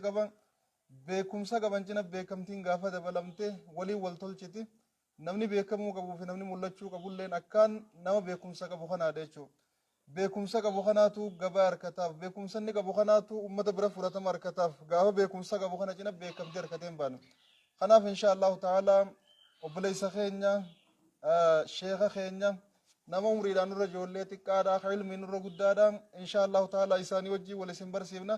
qaban beekumsa qaban cina beekamtiin gaafa dabalamte walii wal tolchiti namni beekamuu qabuu fi namni mul'achuu qabulleen akkaan nama beekumsa qabu kanaadha jechuudha. Beekumsa qabu kanaatu gabaa harkataaf beekumsanni qabu kanaatu ummata bira fudhatama harkataaf gaafa beekumsa qabu kana cina beekamtii harkateen baanu. Kanaaf insha Allahu ta'ala obboleessa keenya sheekha keenya nama umriidhaan nurra ijoollee xiqqaadhaa ka ilmi nurra guddaadhaa insha Allahu ta'ala isaanii wajjii wal isin barsiifna.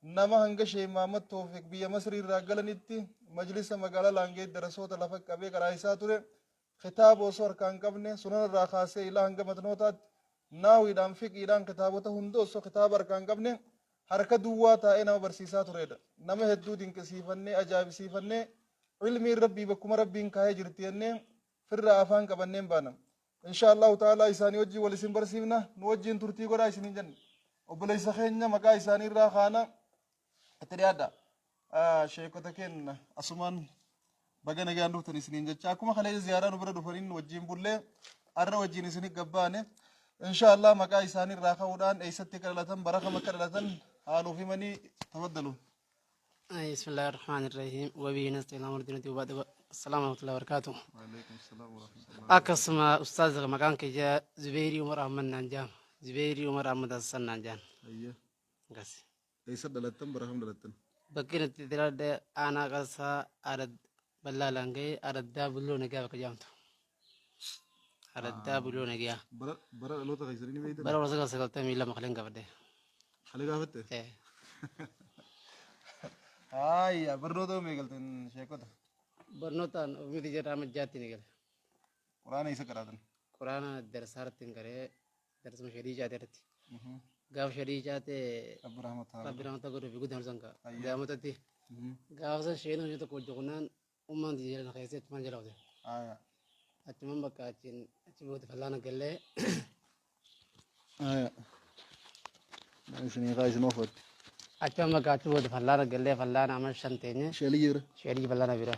Nama hanga Sheekh Muhammad Tawfiq biyya Masrii irraa galanitti majlisa magaalaa Laangee darasoota lafa qabee karaa isaa ture kitaaba osoo harkaan qabne sunan irraa kaasee ilaa hanga matnootaatti naawiidhaan fiqiidhaan kitaabota hunda osoo kitaaba harkaan qabne harka duwwaa taa'ee nama barsiisaa turedha. Nama hedduu dinqisiifannee ajaa'ibsiifannee ilmiin rabbii bakkuma rabbiin kaa'ee jirti jennee firraa afaan qabanneen baana. Insha Allahu ta'ala isaanii wajjin wal isin barsiifna nu wajjin turtii godhaa isiniin jenna. Obboleessa keenya maqaa isaanii irraa kaana اتريادا شيكوتا كين أسمان بعدين أجي عندو تنسين جتشا كم خليه زيارة نبرة دفرين وجين بولة أرى وجين سني قبانة إن شاء الله مكا إساني راخا ودان أيست كرلتن بركة مكرلتن آلو في مني تفضلوا. بسم الله الرحمن الرحيم وبه نستعين أمر دينتي وبعد السلام ورحمة الله وبركاته. وعليكم السلام ورحمة الله. أقسم أستاذ مكان كجا زبيري عمر أحمد نانجام زبيري عمر أحمد حسن نانجام. أيه. قاسي. أيست دلتن بركة دلتن. بكين تدرد أنا قصة أرد بلالانجي أرد دابلو نجا بكجامتو. أرد دابلو نجا. برا لو تغيريني بيدا. برا وصل سكالت ميلا مخلين قبضة. خلي قابته. إيه. هاي برنو ميقلتن شيكوتا. برنوتان أمي تجار رامج جاتي نقل. قرآن إيسا كراتن. قرآن درسارت تنكره درس مشاري جاتي رتي. gaaf shadii jaate rabbi rahmata godhu fi guddaa harsanka gaamotatti gaafa san sheen hojii tokko hojjekunaan ummaan jireenya keessatti maal jalawte achumaan bakka achi booda fallaana gallee achumaan bakka achi booda fallaana gallee fallaana amma shan teenye sheedii fallaana bira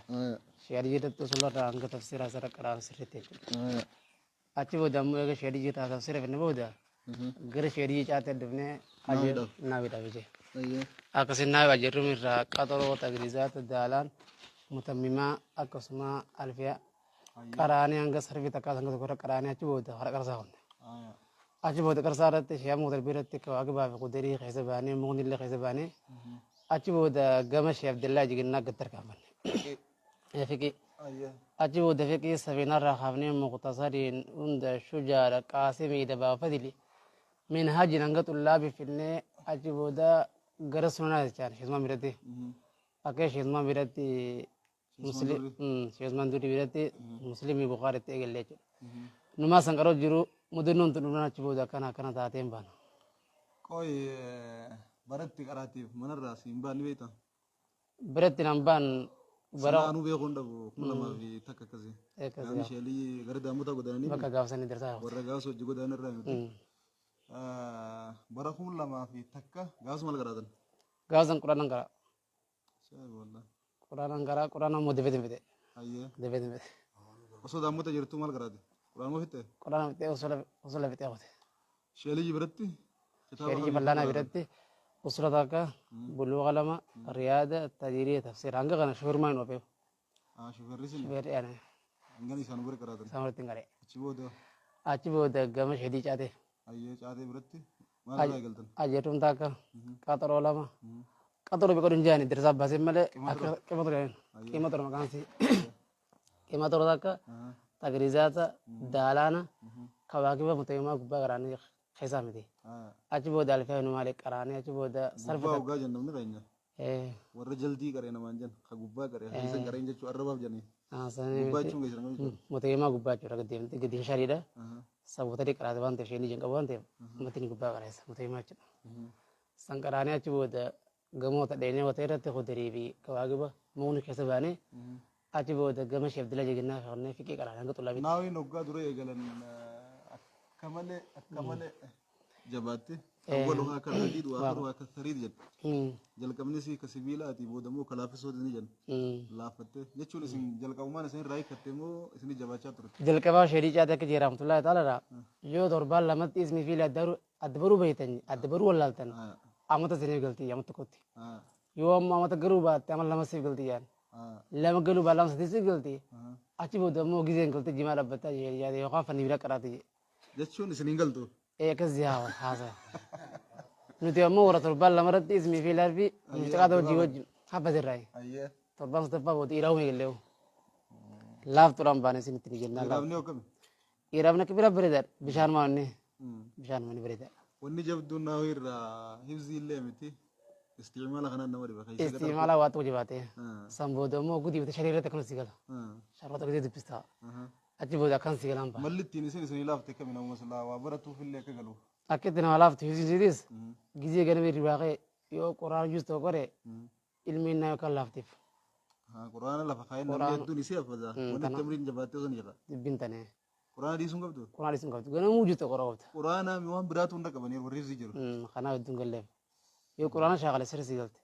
sheedii jirtu sulorraa hanga tafsiraa sara qaraan sirriitti jechuudha achi booda ammoo eega sheedii jirtaa tafsira finne booda gara sheedii caatee dhufnee naawidha bije akkasii naawi ajarrum irraa qaxoroo tagrizaata daalaan mutammimaa akkasuma alfiya qaraanii hanga sarfii takkaas hanga tokko irra qaraanii achi booda hara qarsaa hunde achi booda qarsaa irratti shee muudar biratti kawaakibaa fi qudarii keessa baanee muknillee keessa baanee achi booda gama shee abdallaa jiginnaa gad tarkaanfanne fiqii achi booda fiqii safiinarraa kaafnee muqtasariin hunda shujaara qaasimii dabaa fadili من هاجي نانغت اللعب في النه أجيبودا غرسونا يجان شيزمان بيرتي أكيد شيزمان بيرتي مسلم شيزمان دوري بيرتي مسلم بخاري تيجي ليج نما سانكارو جرو مدنون تنونا أجيبودا كنا تاتين بان كوي برتي كراتي من الرأس ينبان بيتا برتي نمبان برا أنو بيكون دبو كنا ما في تكا كذي يعني شيلي غردا متا قدراني بكا غاوسني درسا ورا غاوسو جوجو دانر رامي برا كم لما في تكا غاوس مال غرادن غاوسن قرآن غرا شايف والله قرآن غرا قرآن مو دبيت بيت أيه دبيت بيت وصو دامو تجرتو مال غرادي قرآن مو فيته قرآن بيت وصل بيت أخوته شيلي جبرتي شيلي جبلنا بيرتي وصل ذاك بلوغ لما رياضة تدريب تفسير عنك كنا شهور ما ينوبه شهور ريسن شهور يعني عنكني سانو غرادن سانو تنقله أشيبو ده قام شديد جاته أيه جاته برتي ما لا يقولون أجرهم ذاك كاترو لما كاترو بيكون جاني درس بس ماله كم ترى مكان سي كم ترى ذاك تغريزات دالانا كواكب متيما كوبا كراني خيسام دي أجيبو دال فيه نمالك كراني أجيبو دا سالفة كوبا جنم نكاينه ورا جلدي كرينا مانجن كوبا كريه خيسان كريه جت شو أرباب جاني كوبا شو كيسرنا متيما كوبا شو ركض ديم تيجي شاريدا سبوا تري كراد بان تشيني جنگ بان تيم متين كوبا كريه متيما شو سانكراني أجيبو دا गमो त देने होते रहते हो तेरी भी कवागे बा मून कैसे बाने आज वो द गम शेफ दिला जगन्ना हमने फिके करा रंग तो लाभी नावी नोगा दुरे एगलन कमले जबाते अव्वल वहाँ का लदीद वाखर वहाँ का सरीद जन जल कमने सी कसिबीला आती वो दमो खलाफिस होते नहीं जन लाफते ये चुने सिंह जल का उमान सिंह राई करते मो इसने जबाचा तुर जल का बाव शेरी चाहते कि जेराम तुला ताला रा यो दौरबाल लमत इसमें फील अदबरू बेहतन अदबरू वल्लातन आमत से नहीं गलती आमत को थी يوم ما تقربا تعمل لما سيف قلتي يعني لما قالوا بالله سيف قلتي أشي بودا مو جزين قلت جمال أبتا يعني يوقف فني بلا كراتي جتشون سنين قلتو إيه كزيها حاسة نتيجة مو ورا تربال لما رد اسمي في الأربي مستقاد وجي وجه حبة الرأي أيه تربان ستبا بود إيراوي قليو لاف ترام باني سين تريجنا لاف يرابني وكم إيرابنا كبيرة بريدر بشان ما وني بشان ما بريدر وني جبدو ناوير هفزي اللي متي استعمال خنا نوري بخير استعمال واتو جباته سامبودو مو قدي بتشريره تكنو سيقال شرطة قدي دبستا أجي بودا كان سيقالان با ملتي نسين سنين لافتك من أول مسلا وبرتو في اللي كقلو أكيد أنا لاف تيجي زيديس جزء جانبي رباعي يو قرآن جزء توقره علمي نايو كان لافتيف قرآن لا فخاين نبي الدنيا نسيا فذا ونتمرين جباتي زنيلا بنتنا قرآن دي سونغ بدو قرآن اسمه كابتن قلنا موجود قرآن قرآن ميوان براتو نك بنير وريز يجرو خنا بدون قلب يو قرآن شغال سر سيقالت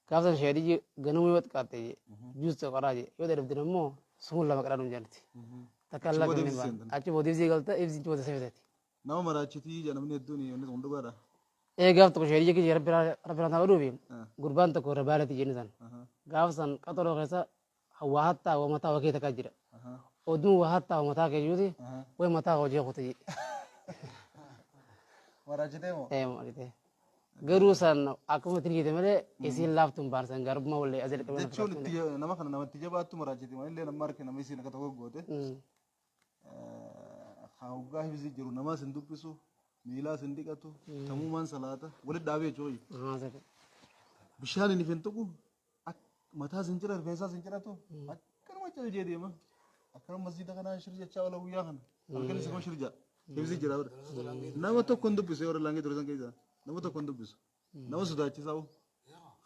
كابتن شهري جي قلنا موجود كاتي جزء قراجي يو ده بدنا مو سمول لما قرآن جانتي تكلم كمين بان أشي بودي سيقالت إفزي جوا تسويتي ناو مراتشتي جانا من الدنيا ونت غندو غارا إيه قابت كشهري جي كي ربنا تقولوا قربان تكو ربالتي جنسان قابسان كترو غيسا هو حتى ومتى وكيت كاجرا ودو وحتى ومتى كيجودي ومتى وجه خوتي مراتشتي مو إيه مالتي غروسان أكو متني كده مله إسيل لافتم بارسان غرب ما ولا أزل كمان جتشون تيجا نما خنا نما تيجا باتو مراتشتي ما اللي نمار كنا ميسي نكتو غوته خاوغا هيفزي جرو نما سندو بيسو ميلا سنديكاتو تمومان صلاة ولد دابي جوي زين بشان اللي فهمتكو متى سنجرا فيسا سنجرا تو أكرم ما تجي دي ما أكرم مسجد كنا شرجة شاولا ويا خنا أكرم سكون شرجة هيفزي جرا بر نما تو كندو بيسو اور لانجي درسان كيدا نما تو كندو بيسو نما سودا تشيساو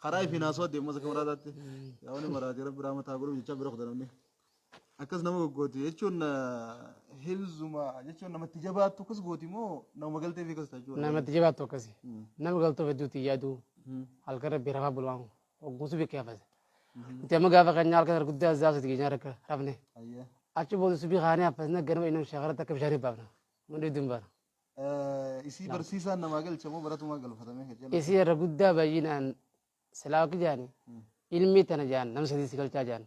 خراي في ناسو دي مزك مرادات يا وني مراد رب رحمة تاغلو يچا برو خدانني أكاس نما غوتي يچون هيفزوما يچون نما تجابات تو كس غوتي مو نما غلطي في كس تاجو نما تجيبات تو كسي نما غلطو بدو تيادو هالكره بيرفع بلوان وغوسو بكيف هذا انت ما قافا كان يالك قد ازاز تيجي نارك رفني أيه أشي بود سبي خاني أفسنا قرب إنهم شغلة كبشاري بابنا من يدوم بار isi barsiisaan namaa galcha moo baratumaa galfatame jala إسي رجودا بيجينا سلاك جاني علمي تنجان نمسك دي سكال جان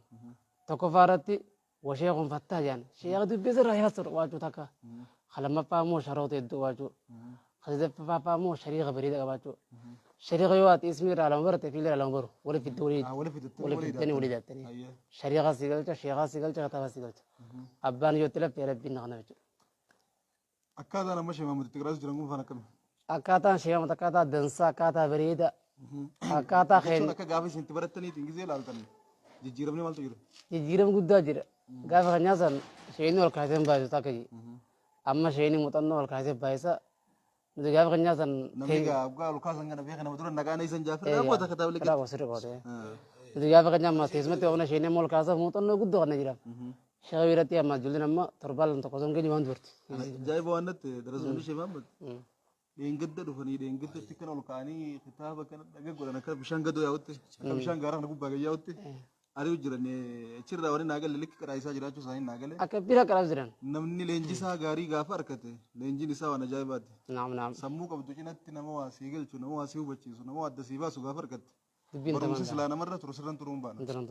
تكفارتي وشيخ فتاه جان شيخ دو بيزر ياسر واجو تكا خلما بامو شروط يدو واجو خذ بامو شريعة بريدة واجو شريعة يوات اسمي على مرة في ليلة على مرة ولا في الدوري ولا في التاني وليدات التاني شريعة سكال شيخ سكال كتاب سكال أبان يوتلا في ربي نغنا بيجو akkaataa nama sheemamutti tigiraas jiran kun fana akkami akkaataan sheemata akkaataa dansaa akkaataa bareeda akkaataa jechuun akka gaafa isin itti barattaniitiin gizee ilaaltan jijjiiramni maaltu jira jijjiiram guddaa jira gaafa kanyaa san sheenii ol kaasee baay'isu takka ji amma sheenii muuxannoo ol kaasee baay'isa nuti gaafa kanyaa san namni gaa ol kaasan kana beekan nama dura nagaan isan jaafir raawwata kitaaba liqii raawwa sirri qootee nuti gaafa kanyaa amma teessumatti oona sheenii ol kaasaa muuxannoo guddoo kana jira شغل يرتي أما جلنا أما تربال أنت قصون كذي ما ندورت جاي بوانت درسوني شيء ما بد دينجد دفني دينجد تكنا لقاني كتابة كنا دقيق ولا نكر بشان قدو ياوتي كنا بشان قارن نقول باقي ياوتي أريو جرني أشير راوني ناقل لك كرايسا جراتو ساين ناقل أكبر كراس جران نمني لينجي سا غاري غافر كته لينجي نسا وانا جاي بات نعم نعم سمو كبدو جينا تنا مو واسيقل شو نمو واسيو بتشي شو نمو أدسيبا سو غافر كته تبين برمسي سلانا مرة ترسلن ترومبان ترون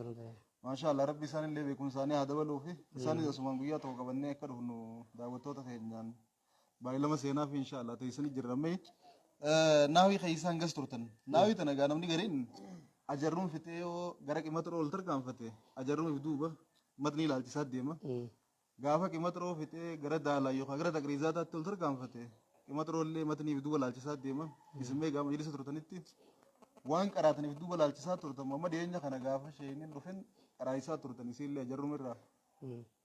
ما شاء الله ربي سان اللي بيكون ساني هذا بلو في ساني جسمان قوية تو كبرني كده إنه دعوته تهجان بايلا ما سينا في إن شاء الله تيسني جرمي ناوي خيسان قص ترتن ناوي تناقانا مني قرين أجرهم في تيو غرق إمتر أولتر كام فتى أجرهم في دوبة متني لالتساد ديما غافا إمتر أو في تي غرق دالا يو غرق تقريزات أولتر كام فتى إمتر أولي متني في دوبة لالتساد ديما اسمه غام جلسة ترتنيتي وان قراتني في دوبة لالتساد ترتن ماما دينجا خنا غافا شينين رفن رئيسا ترتني سيل أجرهم الرا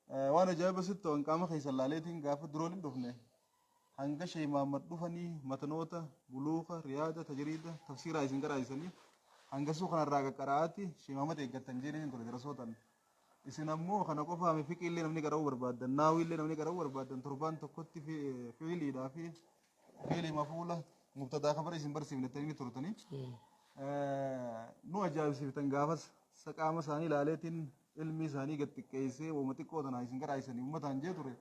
وانا جاي بس تو ان كام خيس لالتين غافا درولين دفنه hanga shay maamad dhufanii matanoota buluuqa riyaada tajriida tafsiira isin garaayisanii hanga suu kana raaga qaraati shay maamad eeggatan jedhanii ture darasootan isin ammoo kana qofaami fiqiillee namni garuu barbaadan naawillee namni garuu barbaadan torbaan tokkotti fiiliidhaa fi fiilii mafuula mubtadaa kabara isin barsiifnettanii turtanii nu ajaa'ibsiiftan gaafas saqaama isaanii ilaaleetiin ilmi isaanii gad xiqqeessee uuma xiqqoo tanaa isin garaayisanii uummataan jee ture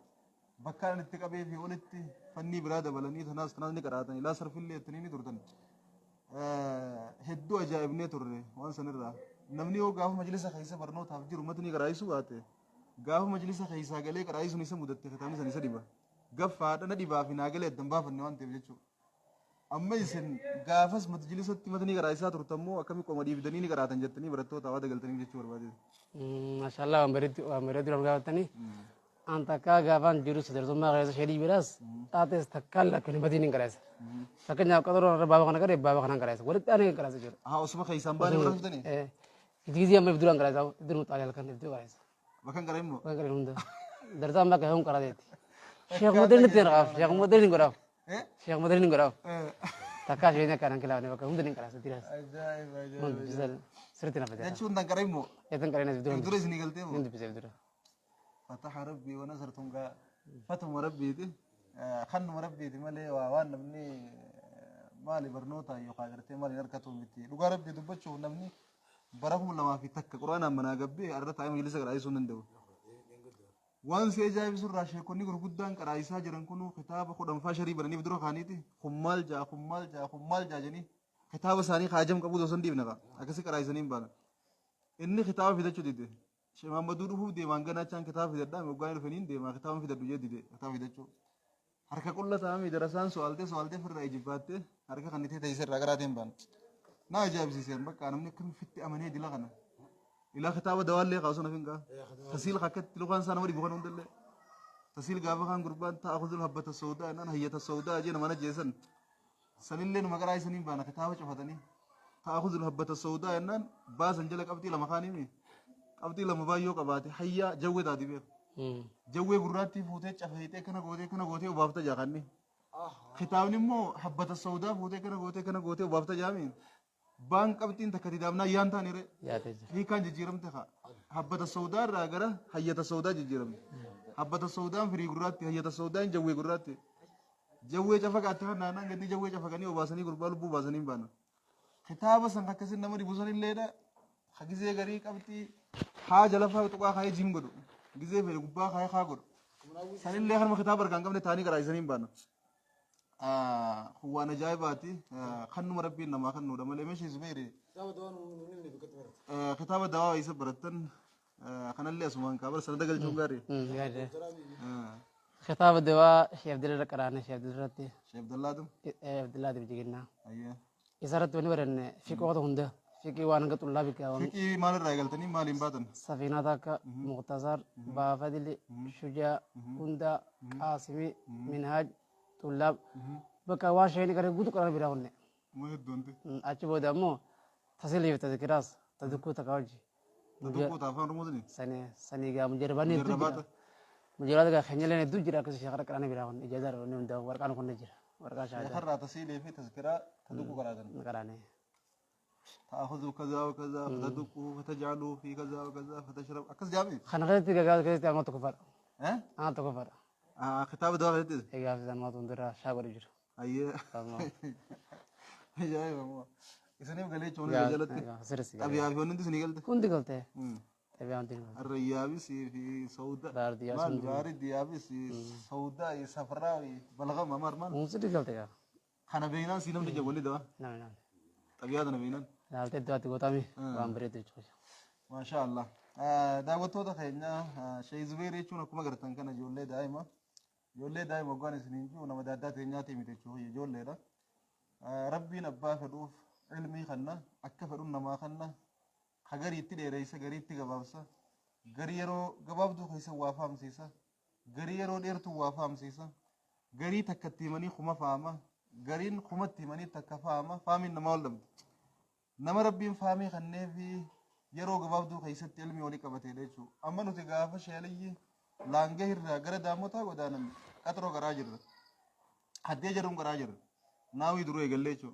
bakkaan itti qabee fi olitti fannii biraa dabalanii tanaas ni qaraatan ilaa sarfillee ittanii ni turtan hedduu ajaa'ibnee turre waan sanirraa namni yoo gaafa majlisa keessa barnootaaf jiru matni qaraayisu baate gaafa majlisa keessaa galee qaraayisuun isa mudatte kitaabni san isa dhiba gaffaadha na dhibaa fi naa galee addan baafanne waan ta'eef jechuudha. Amma isin gaafas majlisatti matni qaraayisaa turtammoo akkami qoma dhiibdanii ni qaraatan jettanii barattoota waa dagaltanii jechuu barbaade. Maashaallah waan bareedu nama gaafatanii anta akka gaafaan jiru sadartummaa keessa shedii biraas xaates takkaan akka hin batiin hin qaraayisa. Fakkeenyaaf qaxaroo irra baaba kana qaree baaba kanaan qaraayisa walitti aanee qaraayisa jiru. Haa osuma keessaan baanee warra fudhanii. Gizii amma ibduraan qaraayisa ibduruu xaalee halkan ibduruu qaraayisa. Bakka hin qaree immoo. Bakka qaree hunda darsaan bakka hin qaraateetti. Sheekh Modeen itti raaf Sheekh Modeen hin godhaaf. Sheekh Modeen hin godhaaf. Takkaa shedii akka nan kilaafne bakka hunda hin qaraayisa diraas. Ajaa'iba. Sirriitti na fedha. Jechuun tan qaree immoo. Eetan qaree na ibduruu. Ibduruu isin galtee immoo. Hin dubbise ibduruu. فتح ربي ونصرتم فتم ربي دي خنم ربي دي مالي وان نبني مالي برنوتا يقادرتي مالي نركتو متي لغا ربي دبچو نبني برهم لما في تك قرآن منا قبي أردت عيم يلسا قرأيسون ندو وان سيجاي بسر راشي كوني قرقودان قرأيسا جرن كونو خطاب خودم فاشري برني بدرو خانيتي خمال جا جني خطاب ساني خاجم قبو دوسن دي بنغا أكسي قرأيسانين بانا إني خطاب في دچو دي شيخ محمد دوره دي مانغنا كان كتاب في الدم وقايل فنين دي ما كتاب في الدم جديد كتاب في دچو حركه كلها تمام درسان سوالته في الرأي جبات حركه خنيته تيسر راغراتين بان نا جاب سيسن بقى انا من كم فت امنه دي لغنا الى كتاب دوال لي قاصنا فينغا تسيل خكت لغان سنه ودي بخون دله تسيل غابا خان قربان تاخذ الحبه السوداء ان هي السوداء جينا من جيسن سليلن مغراي سنين بان كتاب چفتني تاخذ الحبه السوداء ان باسن جلك ابتي لمخاني abdii lama baay'oo qabaate hayyaa jawwee taati beeku. Jawwee gurraattii fuutee cafeetee kana gootee obaafta jaakanni. Kitaabni immoo habbata saudaa fuutee kana gootee obaafta jaami. Baan qabxiin takka didaamnaa yaan taane re. Hiikaan jijjiiramte haa. Habbata saudaa irraa gara hayyata saudaa jijjiiramte. Habbata saudaan firii gurraatti hayyata saudaan jawwee gurraatti. Jawwee cafaqaatti kan naannaan gadi jawwee cafaqanii obaasanii gurbaa lubbuu baasanii baana. Kitaaba san akkasiin nama dhibuusan illeedha. Hagizee garii qabxii حاجة لفها تقع خاي جيم قدو جزء في الجبا خاي خاقر سنين اللي آخر مختبر كان قبل تاني كراي سنين بانا هو أنا جاي باتي خنو مربي نما خنو لما لمش زميري خطاب الدواء يسب برتن خنا اللي اسمه كابر سنة دقل جونغاري خطاب الدواء شيخ عبد الله كراني شيخ عبد الله دم عبد الله دم بيجينا أيه إسارة وني ورن في قوة هنده فيكي وانا قلت الله بك فيكي مال الرجال تاني مال إمباتن سفينة ذاك مختصر بافدل شجاع كندا قاسمي منهاج طلاب بك واشيني كره قدو كره بيراوني ما يدونتي أشوف دمو تصلي في تذكراس تذكو تكاوجي تذكو تافان رمودني سني جا مجرباني مجرد كا خنجلين دو جرا كسي شغل كراني بيراون إجازة روني من دو وركان كون نجرا وركان شاهد خرّا تصلي في تذكرة تذكو كراني تأخذ كذا وكذا فتدقه فتجعله في كذا وكذا فتشرب أكس جامي خنا غيرت كذا كذا أنا تكفر أنا تكفر خطاب دوا غيرت إيه قاعد زمان ما تندرا شاغر يجر أيه يا ماما إسنيم قال لي شلون جلت أبي أبي هون أنت سنيقلت كنت قلت أبي أنت الريابي سي في سودا مال بارد ديابي سي سودا يسافراوي بلغم أمر مان مو سدي قلت يا خنا بينان سينم دي جولي دوا نعم طبيعة نبينا نالت دوات قطامي وام بريد تجوز ما شاء الله دعوتو ده خيرنا شيء زبير يشونا كم قرتن كنا جولة دائما قاني سنين جو نما دادات يناتي متشوه جولة ده ربي نبأ فروف علمي خنا أكفرون نما خنا خجري تدي رئيس خجري تجابسا غريرو جبابدو خيسا وافام سيسا غريرو ديرتو وافام سيسا غري تكتيماني خما فاما غرين خما تيماني تكفاما فامين نما ولدم نما ربين فامي خنّي في يرو جبابدو خيسا علمي ولي كبتة ليشو أما نتجافا شيلي لانجه الرجال داموتا قدانم كترو كراجر حدي جرم كراجر ناوي درو يقلّيشو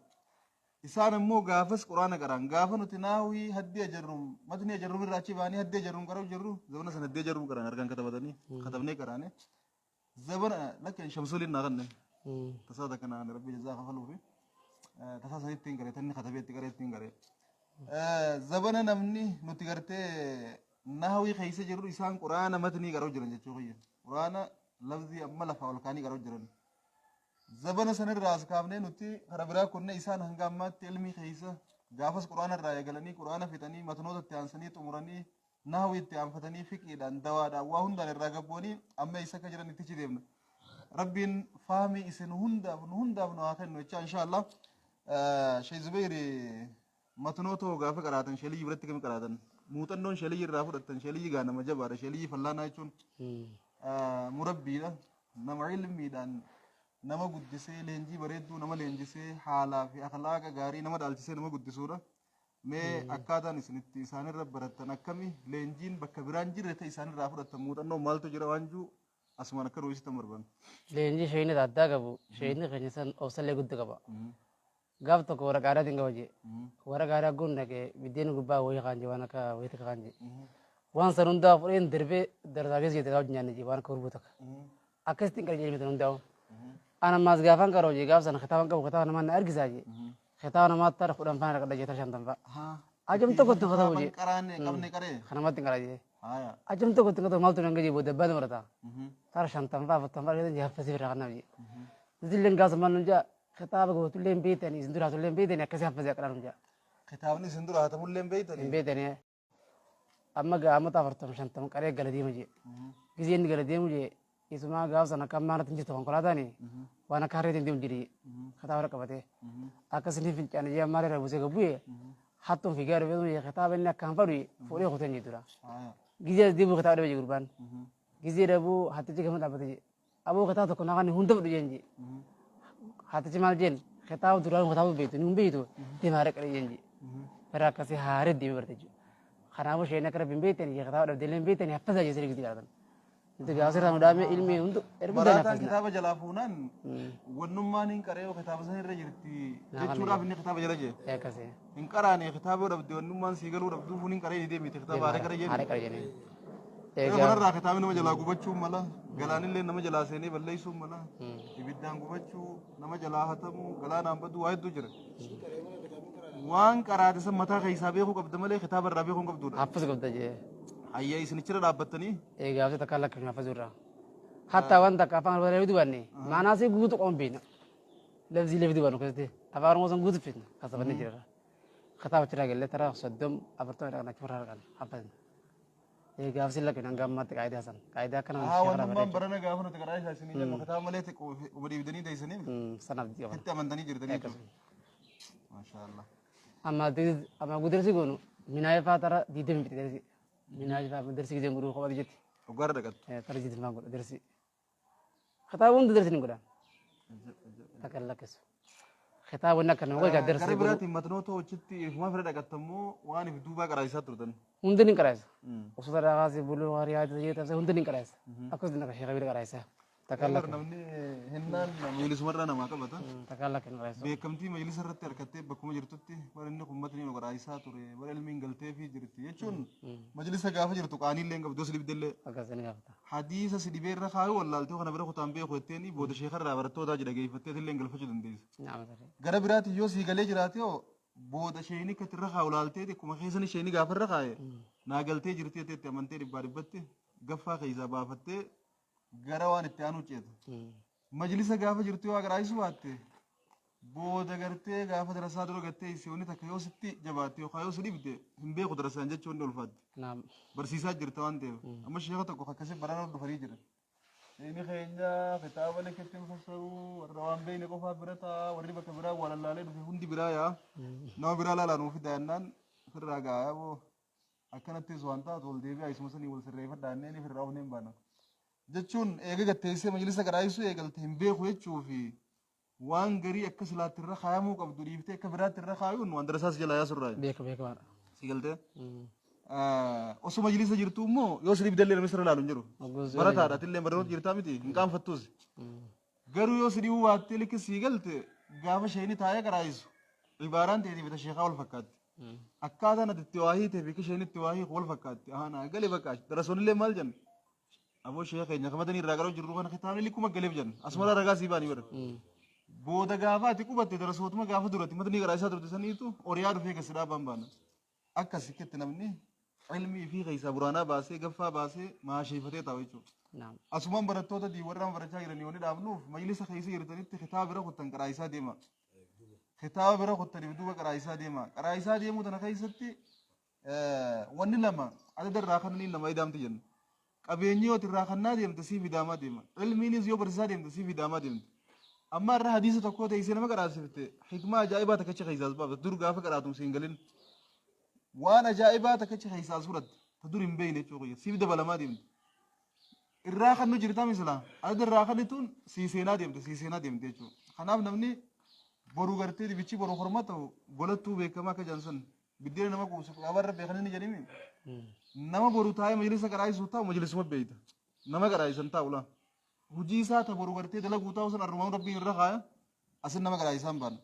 إسان مو غافس قرآن كران غافن تناوي حدي جرم ما تني جرم الراشي باني حدي جرم كراو جرو زبنا سن حدي جرم كران أركان كتبتني كتبني كرانه زبنا لكن شمسولين ناقن تصادق أنا ربي جزاك خلو في تصادق يتين كره تني كتبت كره يتين كره زبنا نمني نتيجرته ناوي خيسة جرو إسان قرآن ما تني كراو جرن جتشوفيه قرآن لفظي أما لفظ والكاني كراو جرن زبنا سنر راس كامنين نتي خربرا كنا إنسان هنگامات علمي خيسة جافس قرآن الرأي قالني قرآن فتني متنود التانسني تمرني نهوي التام فتني فكي دان دوا دا وهون دان الرقبوني أما إسا كجرا نتيجة ديمنا ربين فهمي إسن هندا بنو آخر نوچا إن شاء الله شيء زبيري متنوتو غافة قراتن شلي يبرت كم قراتن موتنون شلي يرافو رتن شلي يغانا مجبار شلي فلانا يچون مربي دا نم علمي دان nama guddisee leenjii bareedduu nama leenjisee haalaa fi akhlaaqa gaarii nama dhaalchisee nama guddisuudha. Mee akkaataan isinitti isaanirra barattan akkami leenjiin bakka biraan jirre ta'e isaanirraa fudhattan muuxannoo maaltu jira waan jiru asumaan akka ruusitan barbaanna. Leenjii shayini addaa qabu shayini keenya san obsallee guddaa qaba. Gaaf tokko waraqaadhaatiin qaba jee waraqaadhaa gun dhaqee biddeen gubbaa wayii kaanje waan akka wayiitti kaanje waan san hundaa fudheen darbee dargaggeessa jettee gaaf nyaanne jee waan akka hurbuu takka akkasitti hin qajeelmitan hundaa'u. أنا ما زقافن كروجي قافسنا ختامن كبو ختامن ما نرجساجي ختامن ما ترى خدام فانا كذا جتر شانتم فا أجمع تو كنت ختام وجي كمني كره خنا تنقل أجمع تو كنت مال تنقل بود بعد مرتا ترى شانتم فا فتم فا كذا جهاز فسيف رخنا وجي زلين قاس ما نجا ختام كبو تلين بيتني زندورا تلين بيتني كذا فسيف كلام نجا ختامني زندورا تملين بيتني أما قام تفرتم شانتم كره قلدي مجي كذين قلدي مجي isuma gaafsana kammaana tinjirtu konkolaataani waan akka harreetiin deemu jedhi kitaaba irra qabate akkasini fincaane jee ammaa irra buusee gabbu'e hattuun fiigaa dhufee kitaaba inni akkaan fadhu fuudhee kuteen jechuudha. Gizee deebuu kitaaba dhabe gurbaan gizee dhabuu hattichi gama dhaabbate aboo kitaaba tokko naqanni hunda fudhu jeen jee hattichi maal jeen kitaaba duraan kitaaba beektu ni hin beektu deemaa harra qalee jeen jee bara akkasii haaree deemee barte jechuudha. Kanaafuu isheen akka rabbiin beektanii kitaaba dhabdeelee hin beektanii haffasaa jeesanii gidi gaafatan. Itu biasa orang udah ambil ilmu untuk Baratan kita berjalafunan, wanumman ingkar ya kita bahasa ini jadi curah ini kita berjalaje. Ya kasih. Ingkaran ya kita berabdi wanumman sigal berabdi pun ingkar ya dia miti kita bare kerja. Bare kerja nih. Ya benar dah kita ini berjalaku bacu malah, galanin le nama jelas ini balai sum malah. Ibidang bacu nama jelas hatamu galan apa tu ayat tu jer. Wang karat se mata kaisabih aku kabda malah kita berabi aku kabda. Apa sih kabda je? Ayah isi nicara dapat ni. Ega aku tak kalah kerana fazura. Hatta wan tak apa orang lebih dua ni. Mana sih guru tu kompin. Lebih dua nu kerja. Apa orang macam guru fit. Kata benda cerita. Kata macam lagi. Letara sedom apa tu orang nak cemara kan. Apa? Ega aku sila kena gamma tak kaidah san. Kaidah kan. Wanumman berana gamma tu kerana saya sini. Jangan kata malah tu umur ibadani dah sini. Sangat dia. Kita mandani cerita ni. Masya Allah. Amma gudar sih gunu. Minaya fatara di dem betul sih. Minaj fa dersi gidan guru ko wadi jetti ugar daga tar jiti ma guru dersi khata won dersi ni gura takallakes khata wonna kan ko ga dersi garibati matno to chitti huma fere daga tammo wani fi duba gara isa turdan hundin karais usudara gasi bulu wariyat jeta se hundin karais akus dinaka shekha bir karais takallak namni hinnan majlis marra nama ka bata takallak karais beekamti majlis irratti arkate bakkuma jirtutti barinni ummatni no gara isa ture bar ilmin galte fi jirti yechun majlis gaafa jirtu qaanil len gabdo silib delle akasani gafta hadisa sidibe irra khaayu wallalte kana bira khutam be khotteni boda shekhar ra baratto da jida geefatte len galfachu dandees gara birati yo si gale jirati o boda sheeni katirra khawlalte de kuma kheesani sheeni gaafa irra khaaye na galte jirti te amante dibba dibbatti gaffa kheesa baafatte gara waan itti aanu ceeta majlisa gaafa jirtu yoo agaraayisu waatte booda gartee gaafa darasaa dura gattee isiyoonni takka yoo sitti jabaatte yookaan yoo si dhibde hin beeku darasaan jechuun ni ulfaatti barsiisaa jirta waan ta'eef amma sheeka tokko akkasii barana dhufanii jiran inni keenya kitaaba leketti mufassaru warra waan beeyne qofaa bira ta'a warri bakka biraa walallaalee dhufe hundi biraa yaa nama biraa laalaa nuufi daa'annaan firraa gaa'aa boo akkanattis waan taatu ol deebi'aa isuma sanii wal sirreeffadhaannee ni firraa hufneen baana. jechuun eega gatteessee majlisa garaayisu eegalte hin beeku jechuu fi waan garii akka silaatti irra kaayamuu qabdu dhiiftee akka biraatti irra kaayuun waan darasaas jalaa yaasurraa beeka si galtee osoo majlisa jirtu immoo yoo sirriif dallee namni sirra laalu hin jiru barataadha tillee barnoota jirtaa miti hin qaanfattuus garuu yoo sidhii waattee likki sii galte gaafa sheeni taa'ee garaayisu ibaaraan ta'eetiif ta sheekaa wal fakkaatti akkaataan ati itti waahii ta'e fi isheen itti waahii wal fakkaatti ahanaa galee bakka darasoonillee maal jenna أبو شيخ إنك ما تني رجعوا جرّوا أنا ختامي لكم أقلب جن أسمع رجع سيباني بر بودا غافا تكو بتة درسوت ما غافا دورتي ما تني قرايسة دورتي سني تو أوريار فيك سيدا بامبان أكاسي كتنا مني علمي في غيسا برانا باسه غفا باسه ما شيء فتى تاويشوا نعم أسمان برتوتا دي ورام برجع يرني وني دابنوف مجلس خيسي يرتني خطاب برا خطن كرايسا ديما خطاب برا خطن بدو كرايسا ديما كرايسا ديمو تنا خيستي وني لما ada darrakan nama idam tijan kabenyo tirrakanna dem tasi vidama dem ilmini zyo barsa dem tasi vidama dem amma ra hadisa tokko te isena magara sifte hikma ajaiba ta kace khaysas bab durga fa qaratum singalin wana ajaiba ta kace khaysas surat tadurin bayne choqiy sibda balama dem irrakan nu jirta misla ada darrakan tun sisena dem te cho khanaf namni boru garte di bichi boru hormato golatu be kama ka jansan bidire nama ko su abar be khanni jarimi nama boru taay majlisa karai suta majlis ma beita nama karai santa ula huji sa ta boru garte dala guta usan arma rabbi irra asin nama karai samban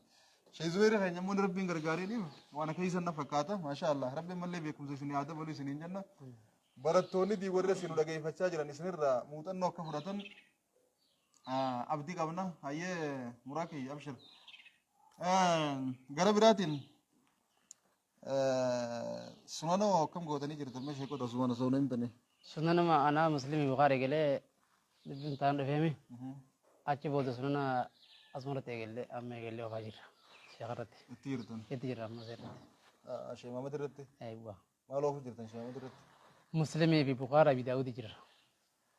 shay zuwairi khanya mun rabbi gargare ni wana kai sanna fakata masha Allah rabbi malle bekum sini ada boli sini janna barattoni di warre sinu dagai facha jiran isnirra mutanno ka furatan abdi qabna haye muraki abshir garabiratin sunano kam godani jirta me sheko da sunano sawna imtane sunana ma ana muslimi bukhari gele bidin tan fehmi achi bodo sunana asmarate gele amme gele wajir shagarate tirtan yetir amma zera shay mamad ratte aywa malo fu jirtan shay mamad ratte muslimi bi bukhari bi daudi jira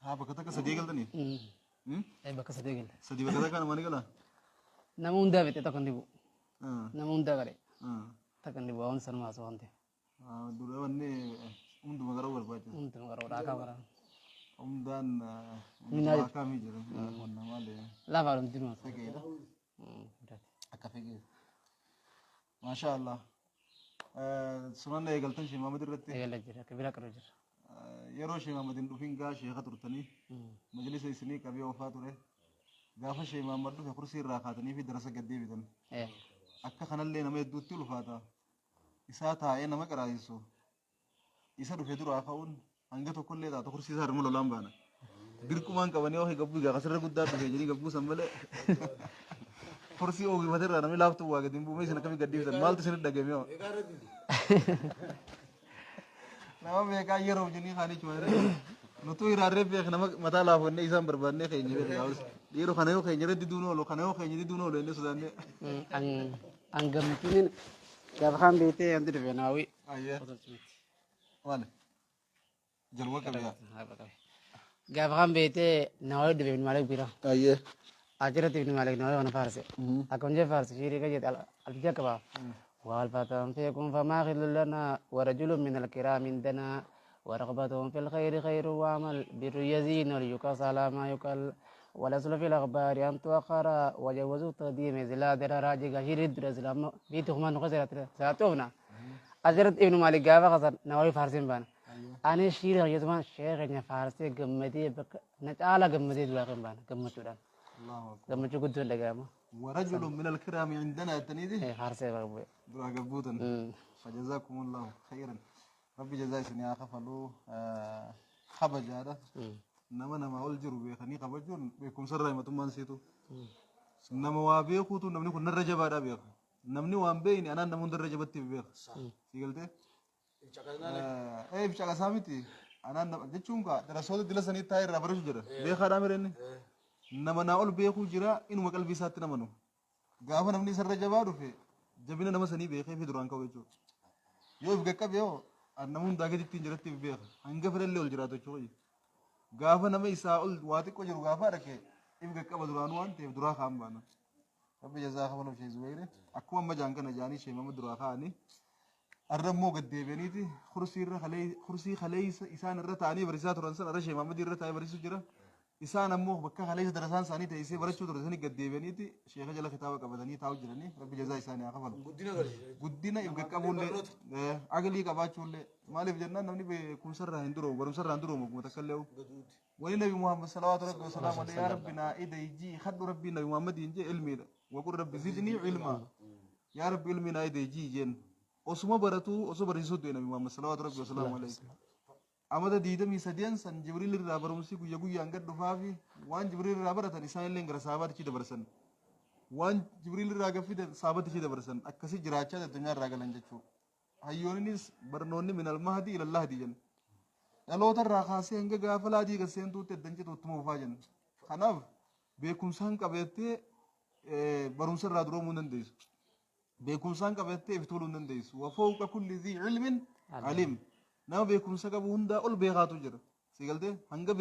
ha bakata ka sadi galtani ay bakka sade gele sadi bakata kana mani gala namunda bete takandibu namunda gare takandibu on sanma so ante dure wanne magara barbaje magara raka bara dan minaj kami jira wonna male la barum dinu fege akafege masha Allah sunan da galtan shi mamad ratte gele jira kabira karo jira yero shi mamadin dufinga shi khaturtani majlis isni kabi wafature gafa shi mamad du kursi rakhatani fi darasa gaddi bidan akka kanalle nama yeddutti ulfata isa taa'ee nama qaraayisu isa dhufe dura ka'uun hanga tokkollee taatu kursi isaa harma lolaan baana dirqumaan qabanii yoo gabbu gaa kasarra guddaa dhufe jedhanii gabbuu san malee kursi oogi matirraa namni laaftu waa gadi buumee isin akkamii gaddiiftan maaltu isin dhagame yoo nama beekaa yeroo jennii kaanii cumaree nutu hiraarree beek nama mataa laafannee isaan barbaannee keenya beekaa yeroo kana yoo keenya irratti duunoo oolu kana yoo keenya irratti duunoo oolu inni sodaannee angamtinin gabhan bete anti devenawi ayya wale jalwa kabiya gabhan bete nawi deven malik bira ayya ajira deven malik nawi wana farse akonje farse shiri ka jet alja kaba wal fatam fikum fama khilul lana wa rajulun min al kiram indana wa ragbatun fil khair khairu wa amal bir yazin wal yukasala ma yukal والأصل في الأخبار أن تؤخر وجوزوا تقديم زلاد راجع غير الدرس لما بيتهما نقصر ساتونا أجرت ابن مالك جابا قصر نوي فارسين بان أنا شير يزمان شيخ إن فارسي جمدي بك نتعالى جمدي دلوقتي بان جمدتوران جمدتو كنت لقامه ورجل من الكرام عندنا تنيدي فارسي بقى درا جبوتن فجزاكم الله خيرا ربي جزاك سنيا خفلو خبجارة nama ol jiru beekanii qabachuun beekumsa irraa himatummaan seetu nama waa beekuutu namni kun narra jabaadhaa beeka namni waan beeyni anaan nama hundarra jabatti beeka si galtee caqasaa miti anaan jechuun kaa darasoota dila sanii taa'ee irraa barachuu jira beekaadhaa mireenni nama naa ol beekuu jira inuma qalbii isaatti namanu gaafa namni isarra jabaa dhufe jabina nama sanii beekee fi duraan ka'u jechuudha yoo if gaqqabe yoo nama hundaa gadi ittiin jiratti beeka hanga fedhallee ol jiraatu jechuudha gaafa nama isaa ol waa xiqqoo jiru gaafa arge if gaqqaba duraanuu waan ta'eef duraa kaan baana rabbi jazaa kafaluuf shee zubayre akkuma amma jaan kana jaanii shee mama duraa kaa'anii arra immoo gad deebi'aniiti kursii kalee isaan irra taa'anii barsiisaa turan san arra shee mamadii irra taa'ee barsiisuu jira isaan ammoo bakka kalee darasaan isaanii teessee barachuu ture sanii gad deebi'aniiti sheeka jala kitaaba qabatanii taa'u jiranii rabbi jazaa isaanii haa kafalu guddina if gaqqabuullee agalii qabaachuullee maaliif jennaan namni beekumsarraa hin duroomu barumsarraa hin duroomu akkuma takka illee wani nabi muhammad salawatu rabbi wasalamu alayhi ya rabbi na idai ji haddu rabbi nabi muhammad inje ilmi da wa qur rabbi zidni ilma ya rabbi ilmi na idai ji jen osuma baratu osu barisu de nabi muhammad salawatu rabbi wasalamu alayhi amada diidami sadiyan san jibril irraa barumsi guyya guyyaan gad dhufaafi waan jibril irraa baratan isaan illee gara saabaatichi dabarsan waan jibril irraa gaffide saabatichi dabarsan akkasi jiraachaa addunyaa irraa galan jechuu hayyoonnis barnoonni min almahdi ila allahdi jen dhaloota irraa kaasee hanga gaafa laadii gasseentuutti eddan citu ittuma fufaa jenna. Kanaaf beekumsaan qabeettee barumsa irraa duroomuu hin dandeessu. Beekumsaan qabeettee ifi tuuluu hin dandeessu. Wafooqa kulli dhii ilmin alim. Nama beekumsa qabu hundaa ol beekaatu jira. Si galtee hanga